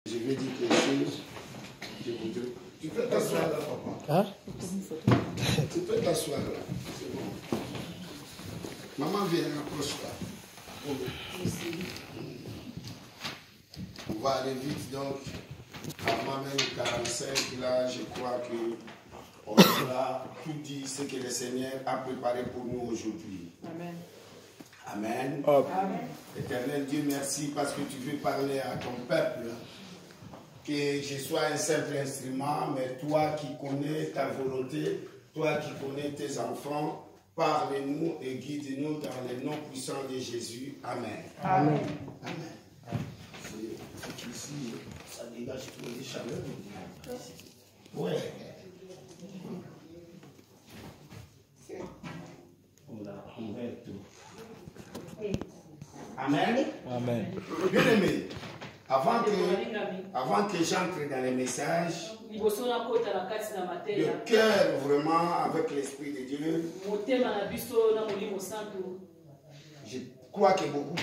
Je vais dire quelque chose. Je voudrais... Tu peux t'asseoir là, papa. Hein? Tu peux t'asseoir là. C'est bon. Maman, viens, approche-toi. On va aller vite donc. Avant même 45, là, je crois qu'on aura tout dit ce que le Seigneur a préparé pour nous aujourd'hui. Amen. Amen. Amen. Éternel Dieu, merci parce que tu veux parler à ton peuple. Que je sois un simple instrument, mais toi qui connais ta volonté, toi qui connais tes enfants, parle-nous et guide-nous dans le nom puissant de Jésus. Amen. Amen. Amen. C'est ici, ça dégage trop de chaleur. Ouais. Amen. Amen. Bien aimé, avant que j'entre dans les messages, de cœur vraiment avec l'Esprit de Dieu, je crois que beaucoup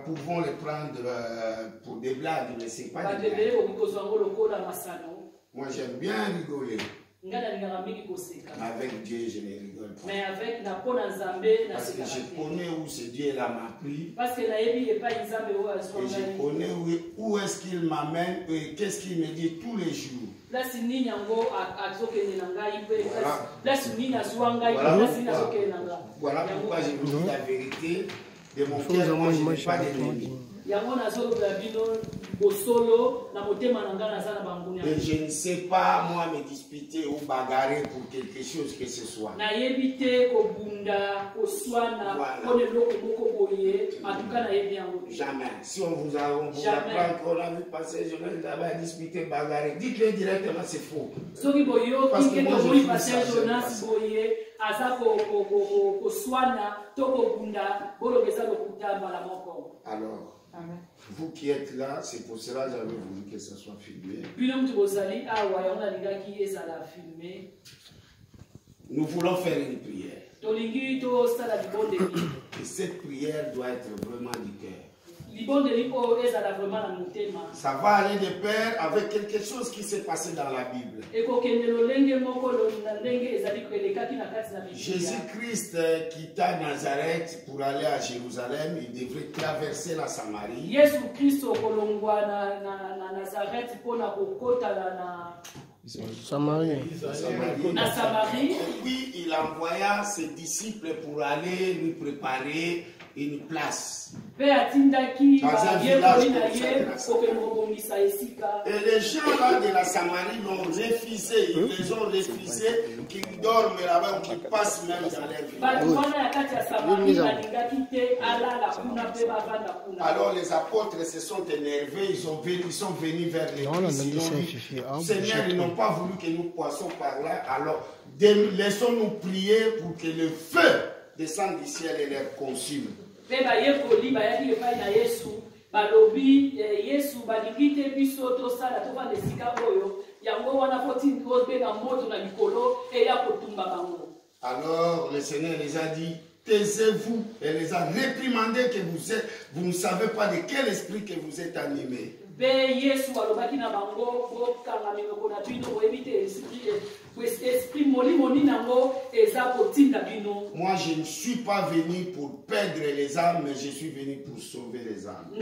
pouvons le prendre pour des blagues, mais ce n'est pas des blagues. Moi j'aime bien rigoler. Mais avec Dieu, je ne rigole pas. Parce que je connais où ce Dieu m'a pris. Et je connais où est-ce qu'il m'amène et qu'est-ce qu'il me dit tous les jours. Voilà pourquoi je vous dis la vérité. De mon cœur, moi, je n'ai pas d'ennemis. Et je ne sais pas, moi, me disputer ou bagarrer pour quelque chose que ce soit. Voilà. Jamais. Si on vous apprend qu'on a vu passer, je vais d'abord disputer, bagarrer. Dites-le directement, c'est faux. Parce que moi, je fais ça. Alors, amen. Vous qui êtes là, c'est pour cela que j'avais voulu que ça soit filmé. Nous voulons faire une prière. Et cette prière doit être vraiment du cœur. Ça va aller de pair avec quelque chose qui s'est passé dans la Bible. Jésus-Christ quitta Nazareth pour aller à Jérusalem. Il devrait traverser la Samarie. Samarie. Et puis il envoya ses disciples pour aller lui préparer une place. Dans un village comme ça. Et les gens là de la Samarie l'ont refusé. Ils les ont refusé qu'ils dorment là-bas ou qu'ils passent même dans leur village. Alors les apôtres se sont énervés. Ils sont venus vers l'église. Ils ont dit, Seigneur, ils n'ont pas voulu que nous passions par là. Alors laissons-nous prier pour que le feu descende du ciel et les consume. Alors le Seigneur les a dit, taisez-vous, et les a réprimandés que vous ne savez pas de quel esprit que vous êtes animés. Moi, je ne suis pas venu pour perdre les âmes, mais je suis venu pour sauver les âmes.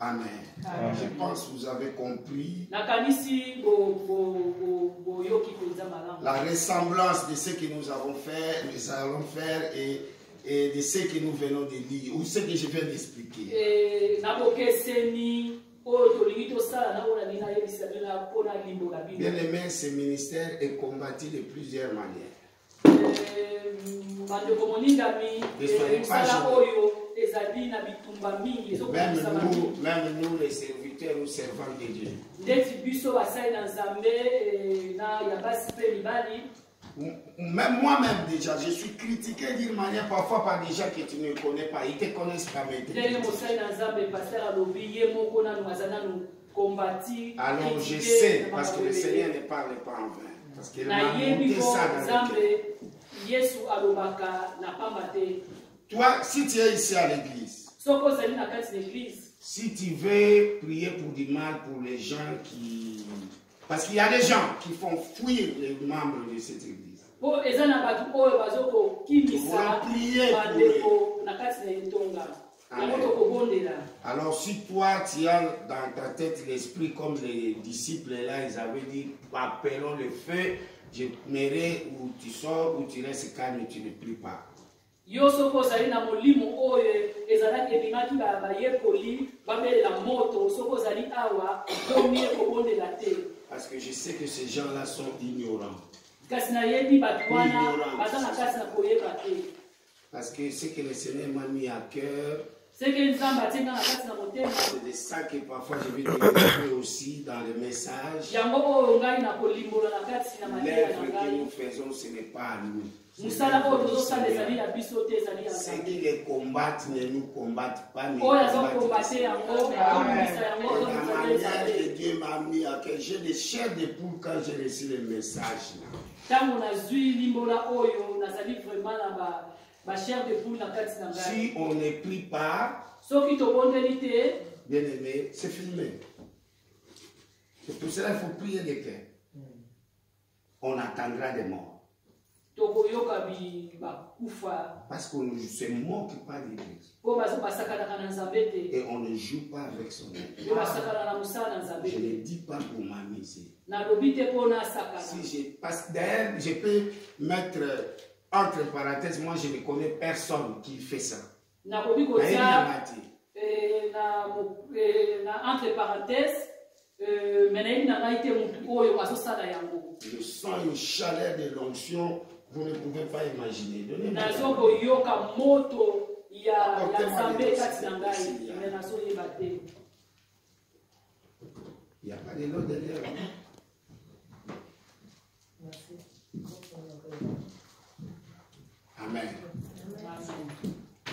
Amen. Je pense que vous avez compris la ressemblance de ce que nous allons faire et de ce que nous venons de lire, ou ce que je viens d'expliquer. Bien aimé, ce ministère est combattu de plusieurs manières. Même nous, les serviteurs ou servants de Dieu. Même moi-même déjà, je suis critiqué d'une manière parfois par des gens que tu ne connais pas. Ils ne te connaissent pas maintenant. Alors je sais, parce que le Seigneur ne parle pas en vain. Parce qu'il m'a montré ça dans le cœur. Toi, si tu es ici à l'église, Si tu veux prier pour du mal pour les gens qui... Parce qu'il y a des gens qui font fuir les membres de cette église. Tu dois prier pour eux. Alors si toi tu as dans ta tête l'esprit comme les disciples là, ils avaient dit appelons le feu, je m'irai où tu sors, où tu restes calme et tu ne pries pas. Parce que je sais que ces gens là sont ignorants. Parce que ce que le Seigneur m'a mis à cœur, c'est de ça que parfois je vais développer aussi dans le message. L'œuvre que nous faisons, ce n'est pas à nous. Ceux qui les combattent ne nous combattent pas, mais la manière que Dieu m'a mis à cœur, j'ai des chairs de poule quand j'ai reçu le message. Si on ne prie pas, bien aimé, c'est filmé. C'est pour cela qu'il faut prier les cœurs. On attendra des morts. Parce qu'on ne se moque pas de l'Église. Et on ne joue pas avec son nom. Je ne dis pas pour m'amuser. D'ailleurs, je peux mettre entre parenthèses, moi je ne connais personne qui fait ça. Entre parenthèses, je sens une chaleur de l'onction, vous ne pouvez pas imaginer. Il n'y a pas de l'eau derrière. Amen.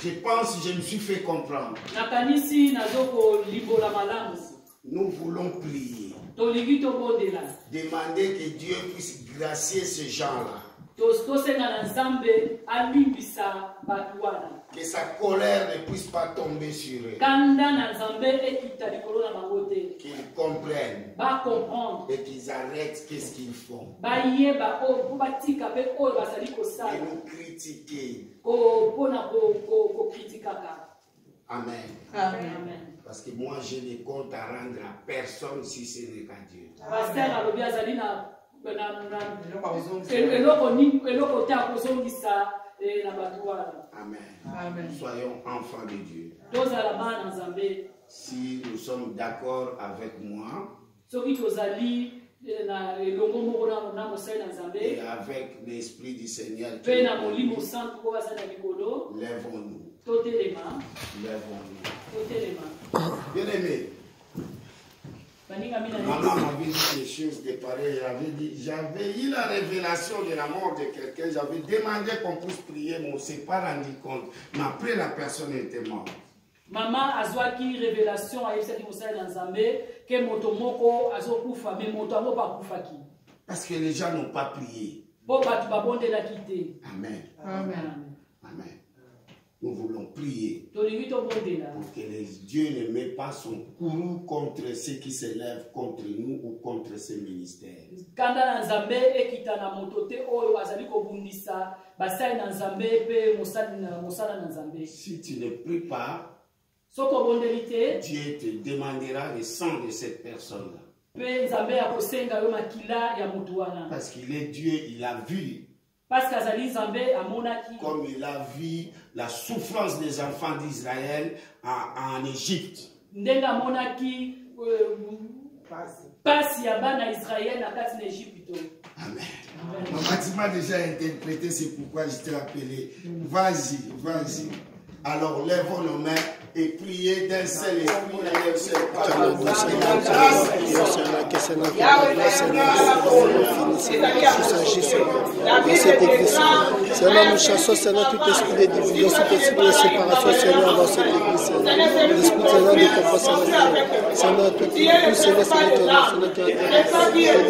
Je pense que je me suis fait comprendre. Nous voulons prier. Demander que Dieu puisse gracier ces gens-là. Que sa colère ne puisse pas tomber sur eux. Qu'ils comprennent. Et qu'ils arrêtent qu'est-ce qu'ils font. Et nous critiquer. Amen. Amen. Parce que moi je ne compte à rendre à personne si ce n'est qu'à Dieu. Amen. Amen. Soyons enfants de Dieu. Si nous sommes d'accord avec moi et avec l'Esprit du Seigneur, lèvons-nous. Lèvons-nous. Bien aimé, maman m'avait dit des choses de pareilles. J'avais eu la révélation de la mort de quelqu'un. J'avais demandé qu'on puisse prier, mais on ne s'est pas rendu compte. Mais après, la personne était morte. Maman a eu révélation à que motomoko azokufa, mais motomo pas kufaki. Parce que les gens n'ont pas prié. Amen. Amen. Amen. Nous voulons prier pour que Dieu ne mette pas son courroux contre ceux qui se lèvent contre nous ou contre ces ministères. Si tu ne pries pas, Dieu te demandera le sang de cette personne-là. Parce qu'il est Dieu, il a vu. Comme il a vu la souffrance des enfants d'Israël en Égypte. Amen. Maman, tu m'as déjà interprété, c'est pourquoi je t'ai appelé. Vas-y, vas-y. Alors lèvons nos mains et priez d'un seul esprit, d'un seul Seigneur, nous chassons, Seigneur, tout esprit de division, tout esprit de séparation, Seigneur, dans cette église, Seigneur. L'esprit, Seigneur, de compassion, Seigneur, tout, Seigneur, Seigneur, qui a été de division, Seigneur, de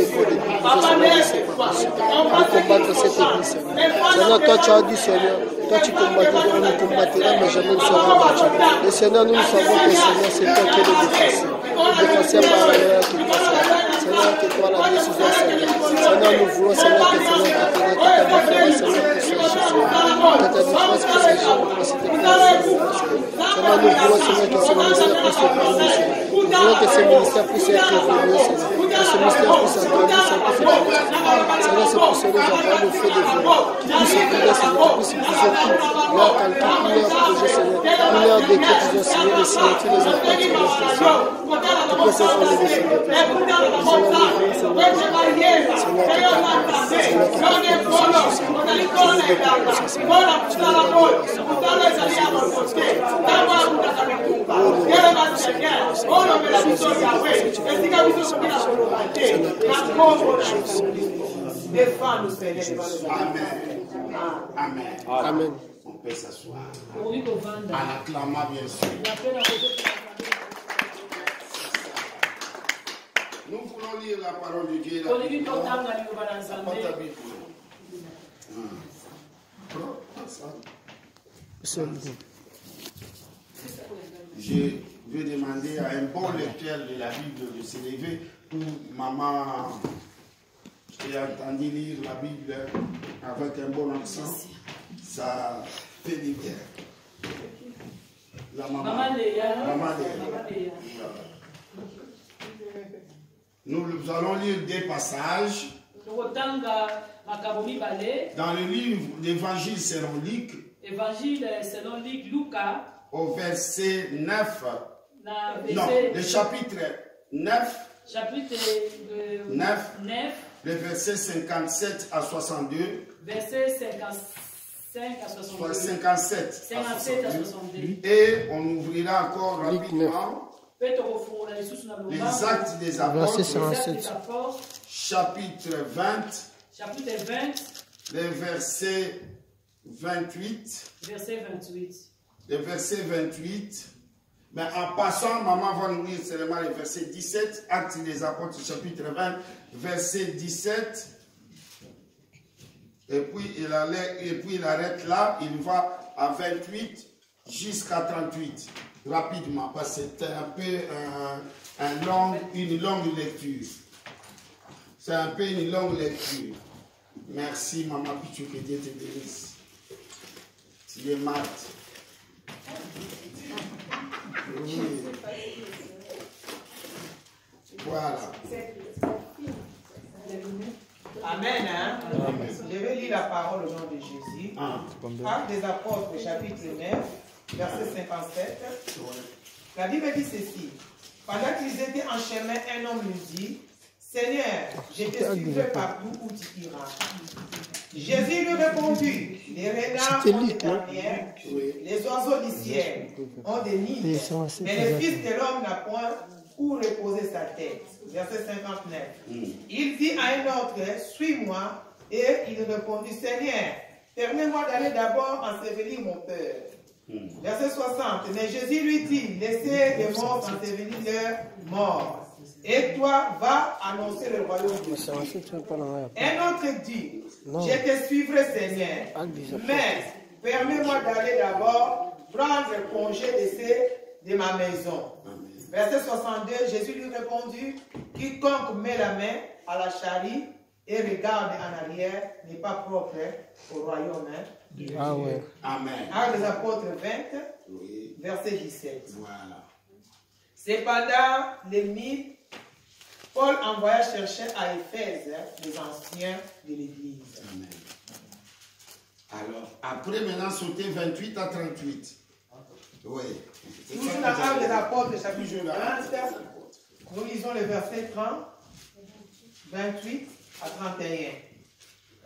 séparation. Pour combattre cette église, Seigneur. Seigneur, toi, tu as dit, Seigneur, Toi, tu combattras, on nous combattra, mais jamais nous serons battus. Et Seigneur, nous savons que Seigneur, c'est toi qui es le défenseur. Le défenseur par ailleurs qui passe. Seigneur, que toi la décision, Seigneur. Seigneur, nous voulons, Seigneur, que Seigneur, que ta différence, Seigneur, puisse agir, Seigneur. Que ta différence puisse agir, pour cette différence, Seigneur, nous voulons, Seigneur, que ce ministère puisse se prendre, Seigneur. Nous voulons que ce ministère puisse être évolué, Seigneur. Que ce ministère puisse agrandir, Seigneur, puisse être Seigneur, c'est pour cela que j'envoie le feu de Dieu. Qui puisse écouter, Seigneur, qui puisse écouter tout. Leur calcul, leur projet, Seigneur. Tous leurs décrets qu'ils ont signés, les signatures, les empreintes, Seigneur, Seigneur. Tu peux s'être enlevé, Seigneur. Amen. Amen. On peut s'asseoir. En acclamant, bien sûr. Nous voulons lire la parole de Dieu. Je vais demander à un bon lecteur de la Bible de se lever pour maman qui a entendu lire la Bible avec un bon accent. Ça fait du bien. La maman. Maman Léa. Nous allons lire des passages dans le livre d'Évangile selon Luc. Évangile selon Luc, Lucas. Au verset 9. Non, le chapitre 9. Chapitre 9. Le verset 57 à 62. Verset 55 à 62. 57 à 62. Et on ouvrira encore rapidement les Actes des Apôtres. Chapitre 20. Chapitre 20. Le verset 28. Verset 28. Le verset 28. Mais en passant, maman va nous lire seulement le verset 17. Actes des Apôtres, chapitre 20, verset 17. Et puis il arrête là, il va à 28 jusqu'à 38. Rapidement, parce que c'est un peu une longue lecture. C'est un peu une longue lecture. Merci, maman Pichou, que Dieu te bénisse. Tu es mat. Oui. Voilà. Amen. Hein? Amen. Je vais lire la parole au nom de Jésus. Actes des Apôtres, chapitre 9, verset 57. La Bible dit ceci. Pendant qu'ils étaient en chemin, un homme lui dit, Seigneur, je te suivrai partout où tu iras. Jésus lui répondit, les renards ont des tanières, les oiseaux du ciel ont des nids, mais le Fils de l'homme n'a point où reposer sa tête. Verset 59. Il dit à un autre, suis-moi, et il répondit, Seigneur, permets-moi d'aller d'abord ensevelir mon père. Verset 60. Mais Jésus lui dit, laissez les morts ensevelir leurs morts. Et toi, va annoncer le royaume de Dieu. Un autre dit, je te suivrai, Seigneur, mais permets-moi d'aller d'abord prendre congé de ma maison. Verset 62, Jésus lui répondit, quiconque met la main à la charrie et regarde en arrière n'est pas propre au royaume de Dieu. Amen. Actes des Apôtres 20, verset 17. Voilà. Cependant, les mythes, Paul envoya chercher à Éphèse les anciens de l'Église. Amen. Alors, après maintenant, sauter 28 à 38. Oui. Toujours dans l'Acte des Apôtres, chapitre 20, nous lisons le verset 30, 28 à 31.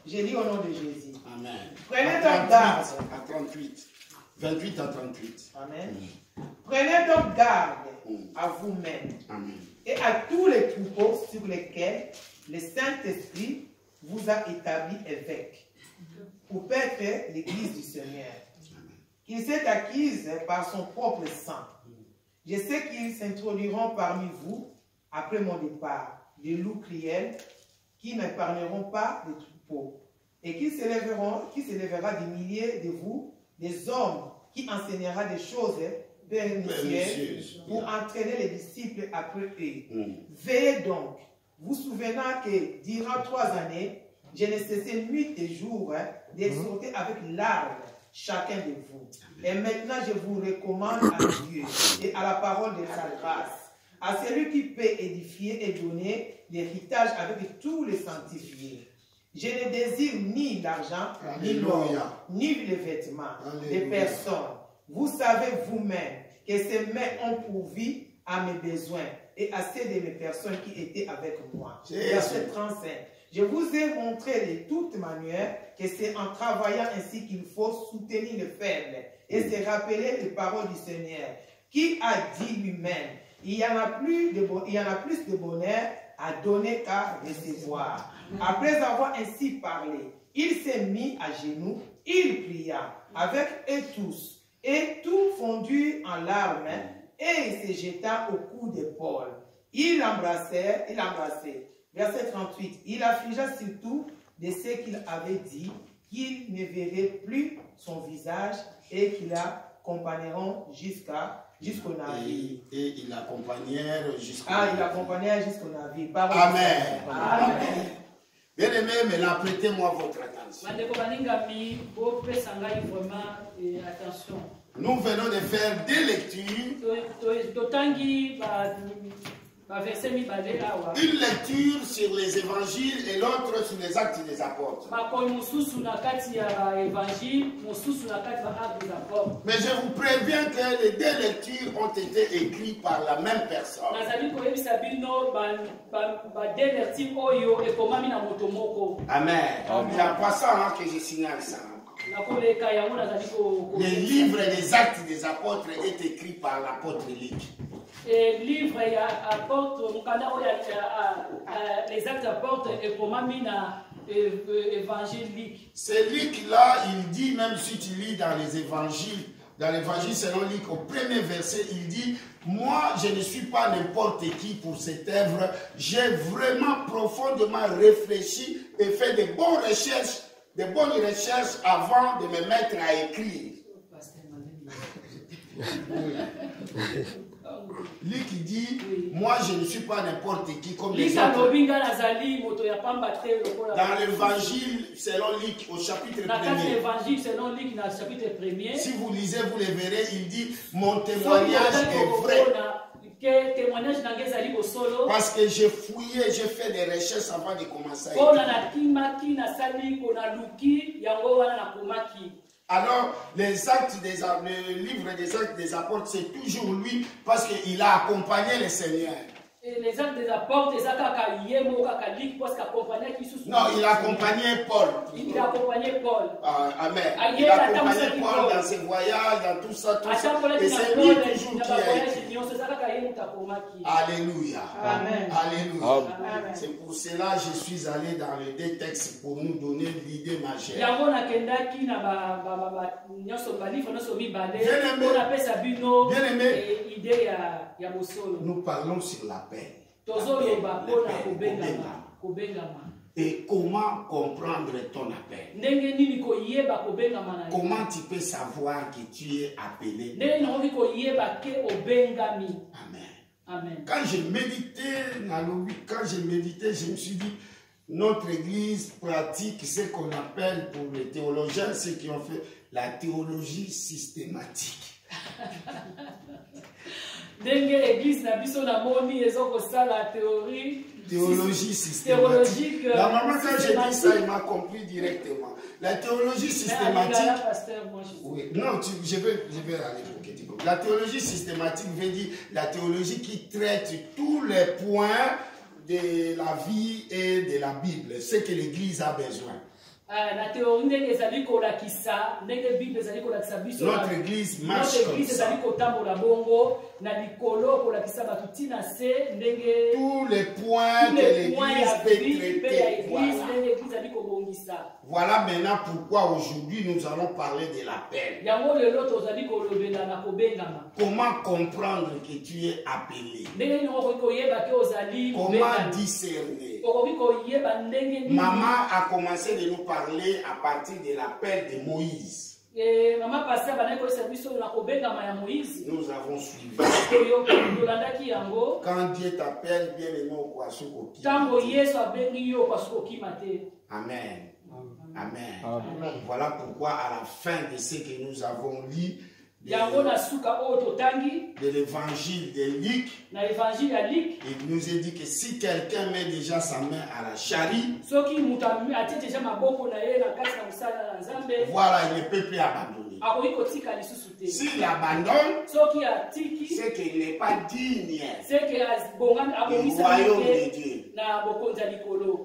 J'ai lu au nom de Jésus. Amen. Prenez donc garde. À 38. 28 à 38. Amen. Prenez donc garde à vous-même. Amen. Et à tous les troupeaux sur lesquels le Saint-Esprit vous a établi évêque, pour paître l'Église du Seigneur, qu'il s'est acquise par son propre sang. Je sais qu'ils s'introduiront parmi vous, après mon départ, des loups cruels qui n'épargneront pas les troupeaux. et qui s'élèvera des milliers de vous, des hommes qui enseignera des choses pernicieuses pour entraîner les disciples après eux. Veillez donc, vous souvenez que durant 3 années, je n'ai cessé nuit et jour d'exhorter avec larmes chacun de vous. Et maintenant, je vous recommande à Dieu et à la parole de sa grâce, à celui qui peut édifier et donner l'héritage avec tous les sanctifiés. Je ne désire ni l'argent, ni l'or, ni les vêtements des personnes. Vous savez vous-même que ces mains ont pourvu à mes besoins et à ceux de mes personnes qui étaient avec moi. Verset 35. Je vous ai montré de toute manière que c'est en travaillant ainsi qu'il faut soutenir les faibles et se rappeler les paroles du Seigneur, qui a dit lui-même, il y en a plus de bonheur à donner qu'à recevoir. Après avoir ainsi parlé, il s'est mis à genoux, il pria avec eux tous, et tout fondu en larmes, et il se jeta au cou de Paul. Il l'embrassait. Verset 38. Il affligea surtout de ce qu'il avait dit, qu'il ne verrait plus son visage et qu'il l'accompagneront jusqu'au navire. Et ils l'accompagnèrent jusqu'au navire. Il l'accompagnèrent jusqu'au navire. Amen. Amen. Bien aimé, maintenant prêtez-moi votre attention. Nous venons de faire 2 lectures. Une lecture sur les évangiles et l'autre sur les actes des apôtres. Mais je vous préviens que les 2 lectures ont été écrites par la même personne. Amen. Il n'y a pas ça que je signale ça. Les livres des actes des apôtres est écrit par l'apôtre Luc. Et livre apôtre, les actes apôtres et comment mina évangélique. C'est Luc là, il dit, même si tu lis dans les évangiles, dans l'évangile selon Luc, au premier verset, il dit, moi je ne suis pas n'importe qui pour cette œuvre, j'ai vraiment profondément réfléchi et fait de bonnes recherches avant de me mettre à écrire. Luc dit, moi je ne suis pas n'importe qui comme les autres. Dans l'évangile selon Luc au chapitre 1er, si vous lisez, vous le verrez, il dit, mon témoignage est vrai. Parce que j'ai fouillé, j'ai fait des recherches avant de commencer à écrire. Alors, le livre des actes des apôtres, c'est toujours lui parce qu'il a accompagné le Seigneur. Les actes des apôtres, non, il a accompagné Paul. Il a accompagné Paul. Amen. Il a accompagné Paul dans ses voyages, dans tout ça. Et c'est lui toujours qui a écrit. Alléluia. Amen. Alléluia. C'est pour cela que je suis allé dans les 2 textes pour nous donner l'idée majeure. Bien aimé, nous parlons sur la paix. Et comment comprendre ton appel? Comment tu peux savoir que tu es appelé? Amen. Quand j'ai médité, je me suis dit, notre église pratique ce qu'on appelle pour les théologiens, ceux qui ont fait la théologie systématique. Théologie systématique. La maman, quand j'ai dit ça, il m'a compris directement. La théologie systématique. Oui, non, je vais aller pour que tu comprennes. La théologie systématique veut dire la théologie qui traite tous les points de la vie et de la Bible, ce que l'Église a besoin. Notre église marche comme ça. Tous les points que l'église peut traiter. Voilà. Voilà maintenant pourquoi aujourd'hui nous allons parler de l'appel. Comment comprendre que tu es appelé? Comment discerner? Maman a commencé de nous parler à partir de l'appel de Moïse. Nous avons suivi. Quand Dieu t'appelle, bien aimé au Kwasukoki. Amen. Amen. Amen. Voilà pourquoi à la fin de ce que nous avons lu de l'évangile de Luc, il nous est dit que si quelqu'un met déjà sa main à la charrie, voilà, il ne peut plus abandonner. S'il abandonne, c'est qu'il n'est pas digne du royaume de Dieu.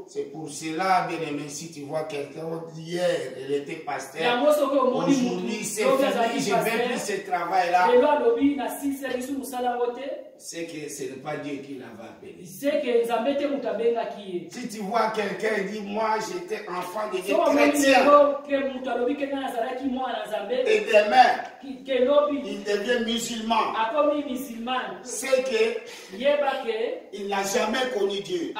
C'est pour cela, bien aimé, si tu vois quelqu'un hier, il était pasteur, aujourd'hui c'est fini, je ne vais plus ce travail-là. C'est que ce n'est pas Dieu qui l'avait appelé. Si tu vois quelqu'un et dit, moi j'étais enfant de Dieu chrétien, et demain, il devient musulman, c'est qu'il n'a jamais connu Dieu.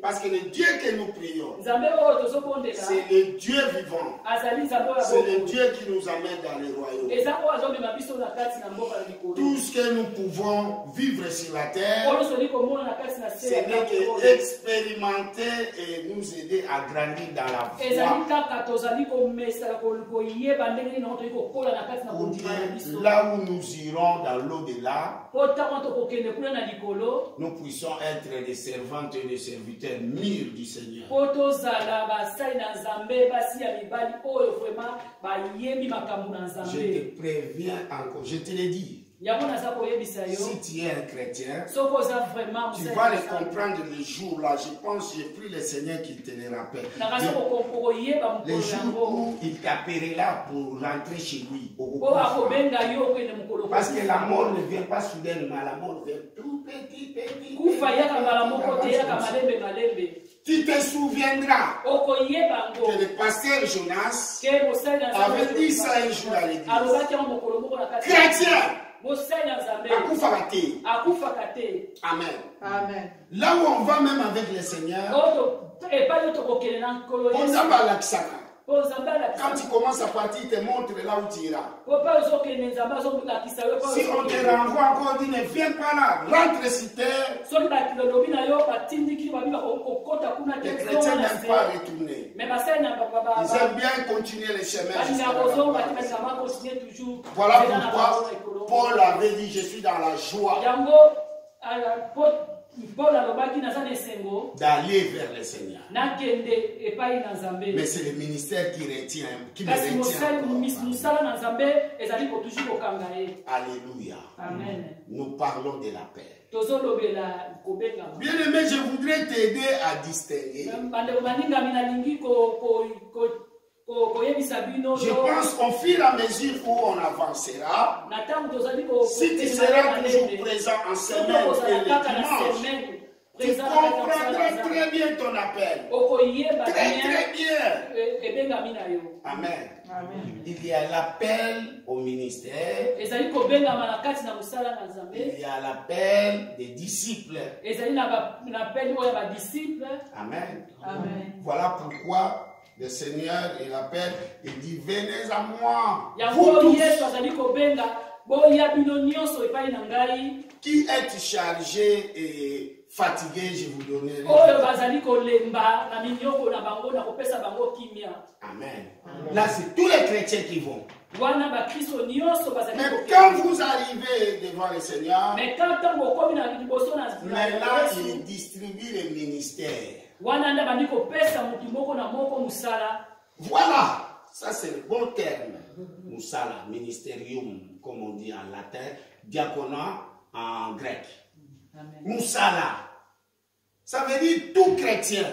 Parce que le Dieu que nous prions, c'est le Dieu vivant. C'est le Dieu qui nous amène dans le royaume. Tout ce que nous pouvons vivre sur la terre, ce n'est qu'expérimenter et nous aider à grandir dans la foi. Là où nous irons dans l'au-delà, nous puissions être des servantes et des serviteurs mûrs du Seigneur. Je te préviens encore, je te l'ai dit. Si tu es un chrétien, tu vas le comprendre les jours là. Je pense, j'ai pris le Seigneur qui te le rappelle. Les jours où il t'appellera pour rentrer chez lui. Parce que la mort ne vient pas soudainement, la mort vient tout petit. Tu te souviendras que le pasteur Jonas avait dit ça un jour à l'église. Chrétien! Amen. Amen. Là où on va même avec le Seigneur, quand tu commences à partir, il te montre là où tu iras. Si on te renvoie encore, on dit ne viens pas là, rentre sur terre. Les chrétiens n'aiment pas retourner. Ils aiment bien continuer les chemins. Voilà pourquoi Paul avait dit je suis dans la joie d'aller vers le Seigneur. Mais c'est le ministère qui retient, qui me retient. Alléluia. Amen. Nous parlons de la paix. Bien aimé, je voudrais t'aider à distinguer. Je pense qu'au fur et à mesure où on avancera, si tu seras toujours présent en semaine et le dimanche, tu comprendras très bien ton appel. Très bien. Amen. Il y a l'appel au ministère. Il y a l'appel des disciples. Amen. Voilà pourquoi le Seigneur, il appelle, il dit, venez à moi, vous tous qui êtes chargés et fatigués, je vous donnerai. Amen. Là, c'est tous les chrétiens qui vont. Mais quand vous arrivez devant le Seigneur, maintenant, il distribue les ministères. Voilà, ça c'est le bon terme. Moussala, ministerium, comme on dit en latin, diaconat en grec. Moussala, ça veut dire tout chrétien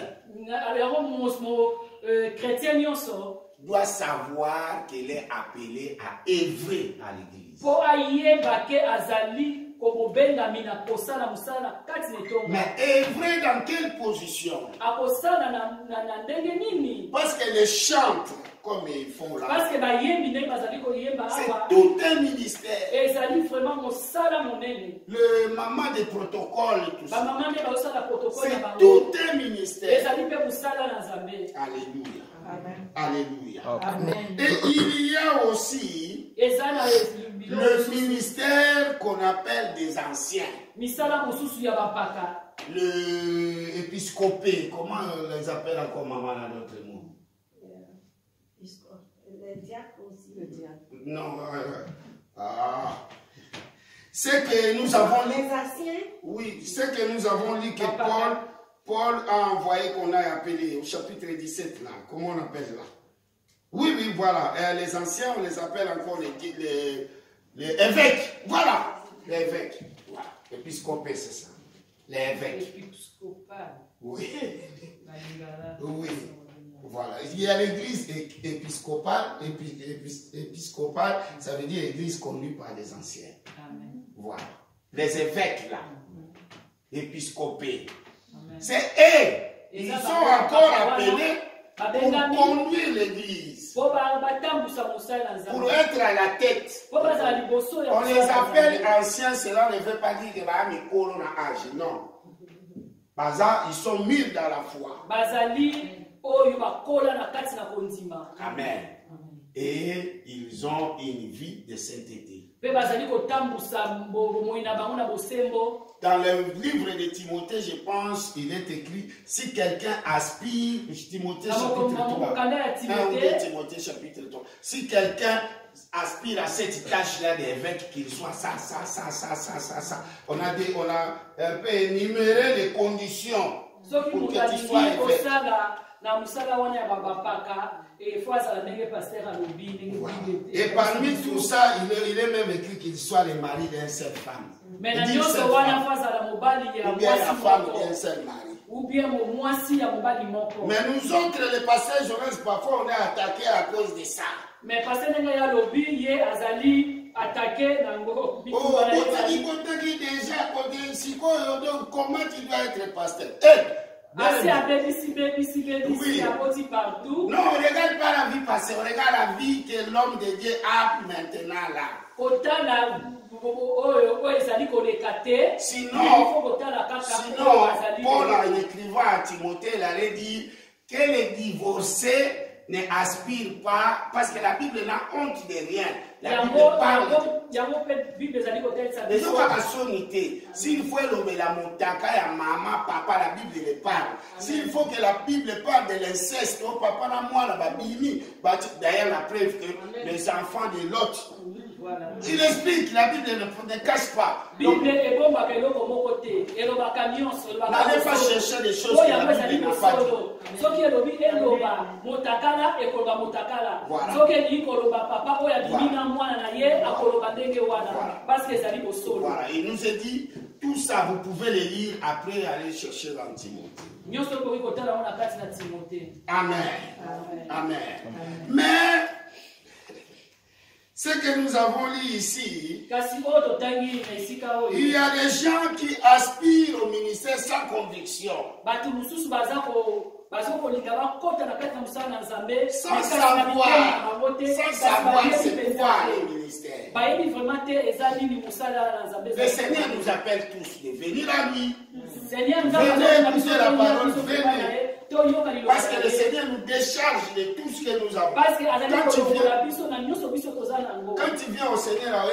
doit savoir qu'il est appelé à œuvrer à l'église. Mais œuvrer dans quelle position? Parce qu'elle chante comme ils font là. C'est tout un ministère. Le maman des protocoles et tout ça. C'est tout un ministère. Alléluia. Amen. Alléluia. Amen. Et il y a aussi le ministère qu'on appelle des anciens. Le épiscopé, comment on les appelle encore, maman, dans notre mot? Le diacre aussi. Le diacre. Non, c'est que nous avons lu. Les anciens. Oui, c'est que nous avons lu que Paul a envoyé qu'on a appelé au chapitre 17 là. Comment on appelle là? Oui, oui, voilà. Et les anciens, on les appelle encore les évêques. Voilà, les évêques. Voilà. Épiscopé, c'est ça. Les évêques. Oui. Oui. Voilà. Il y a l'église épiscopale. Épiscopale, ça veut dire église conduite par les anciens. Amen. Voilà. Les évêques là. Épiscopés. C'est eux. Ils sont encore appelés pour conduire l'église. Pour être à la tête. On les appelle anciens, cela ne veut pas dire que on a âge. Non. Ils sont mûrs dans la foi. Amen. Et ils ont une vie de sainteté. Dans le livre de Timothée, je pense, il est écrit, si quelqu'un aspire, Timothée chapitre 3, 1 ou 2 Timothée chapitre 3, si quelqu'un aspire à cette tâche-là d'évêque, qu'il soit ça. On a un peu énuméré les conditions pour que tu sois évêque. Et parmi tout ça, il est même écrit qu'il soit le mari d'une seule femme. Ou bien la femme d'un seul mari. Mais nous autres, les pasteurs Jonas, parfois on est attaqués à cause de ça. Mais pasteur déjà, comment tu dois être pasteur? Oui. Non, on ne regarde pas la vie passée, on regarde la vie que l'homme de Dieu a maintenant là. Sinon, Paul, en écrivant à Timothée, il allait dire que les divorcés n'aspirent pas, parce que la Bible n'a honte de rien. La Bible parle. S'il faut la montaka ya maman, papa, la Bible le parle. S'il faut que la Bible parle de l'inceste, oh papa, la moi, la babini, d'ailleurs la preuve que les enfants de l'autre. Il explique, la Bible ne cache pas. N'allez pas chercher des choses que la Bible n'a pas dit. Voilà, il nous a dit, tout ça, vous pouvez le lire après aller chercher dans Timothée. Amen. Amen. Mais ce que nous avons lu ici, il y a des gens qui aspirent au ministère sans conviction. Sans savoir c'est quoi le ministère. Le Seigneur nous appelle tous de venir à lui. Venez écouter la parole, venez. Parce que le Seigneur nous décharge de tout ce que nous avons. Quand tu viens au Seigneur,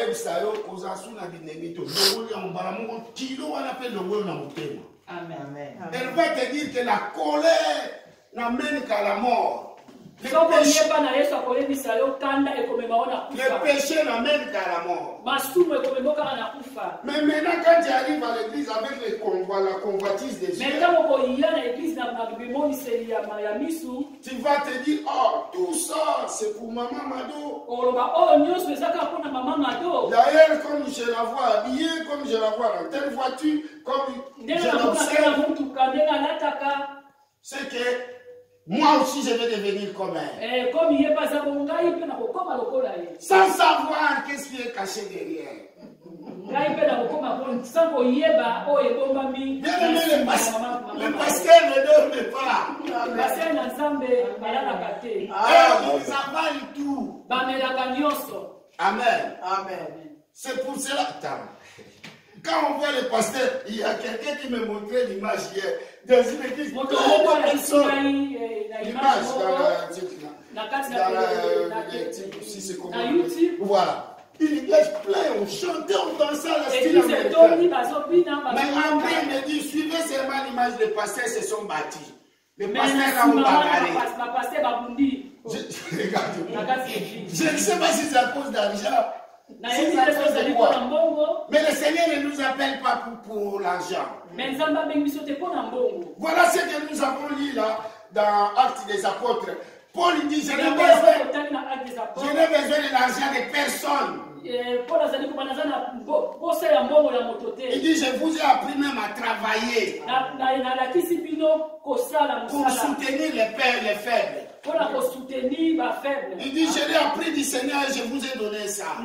elle va te dire que la colère n'amène qu'à la mort. Le péché n'amène qu'à la mort. Mais maintenant, quand tu arrives à l'église avec la convoitise des yeux, tu vas te dire, oh, tout ça, c'est pour maman Mado. D'ailleurs, comme je la vois habillée, comme je la vois dans telle voiture, comme je l'observe, c'est que moi aussi, je vais devenir comme elle. Sans savoir qu'est-ce qui est caché derrière. le pasteur ne dorme pas. Ça vale tout. Amen. Amen. C'est pour cela. Quand on voit le pasteur, il y a quelqu'un qui me montrait l'image hier. Dans une église, l'image dans YouTube. Voilà. Une église pleine, on chantait, on dansait à la style américain. Mais après, il me dit, suivez seulement l'image, les pasteurs se sont bâtis. Les pasteurs ont bagarré. Je ne sais pas si c'est à cause d'argent. Mais le Seigneur ne nous appelle pas pour l'argent. Voilà ce que nous avons lu là dans Actes des Apôtres. Paul dit, je n'ai besoin de l'argent de personne. Il dit, je vous ai appris même à travailler pour soutenir les pères, les faibles. Il dit, je l'ai appris du Seigneur et je vous ai donné ça.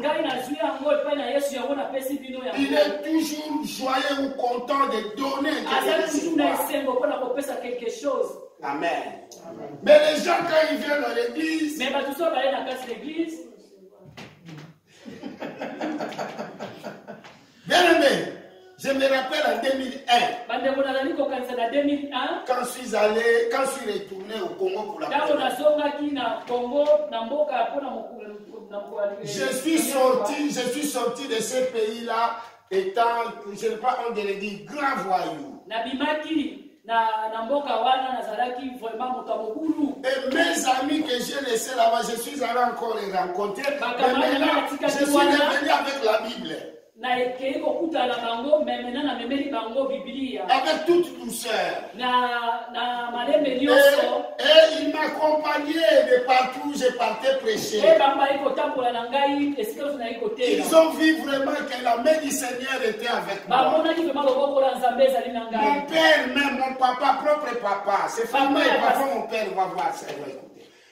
Il est toujours joyeux ou content de donner quelque chose. Amen. Mais les gens, quand ils viennent dans l'église, bien aimé, je me rappelle en 2001, quand je suis retourné au Congo pour la première fois. Je suis sorti de ce pays-là étant, je ne sais pas, on dirait dire, grand voyou. Et mes amis que j'ai laissés là-bas, je suis allé encore les rencontrer. Mais maintenant, je suis revenu avec la Bible. Avec toute douceur. Et il m'accompagnait de partout où je partais prêcher. Ils ont vu vraiment que la main du Seigneur était avec moi. Mon père, même mon papa, propre papa, c'est famille, parfois mon père va voir ça.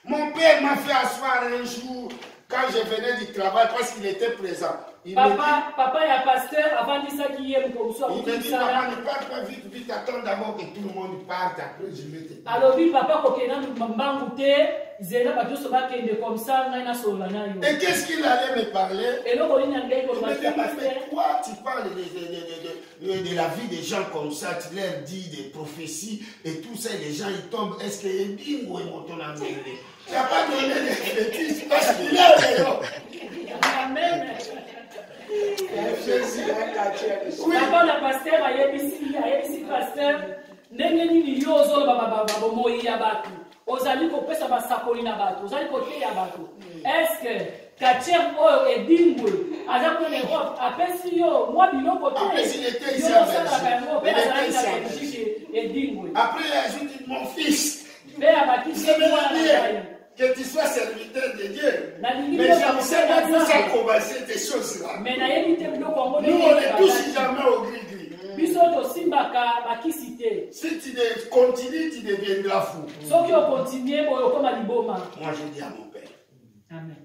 Mon père m'a fait asseoir un jour quand je venais du travail parce qu'il était présent. Papa est pasteur avant de ça qui est il me dit, maman, ne parle pas vite, vite, attends d'abord que tout le monde parte, après je vais te dire. Alors, papa, et qu'est-ce qu'il allait me parler? Il me dit, mais toi, tu parles de la vie des gens comme ça, tu leur dis des prophéties et tout ça, les gens ils tombent. Est-ce que bingo est monté en Amérique? Tu n'as pas donné des bêtises parce qu'il est là. Amen. Papa la pasteur ayebisi pasteur ndenge nini yo ozoloba bomoi ya bato ozali kopesa basakoli na bato ozali koteya bato est-ce que Katier oyo edingwe aza ko na Europe apesi yo mwa biloko te yo osalaka yango mpe azalaki na Belgique edingwe après il ajoute mon fils mpe abakisi mwana na ye que tu sois serviteur de Dieu. Mais je ne sais pas d'où ça commence ces choses-là. Nous, on ne touche jamais au gris-gris. Si tu continues, tu deviendras fou. Moi, je dis à mon père. Amen.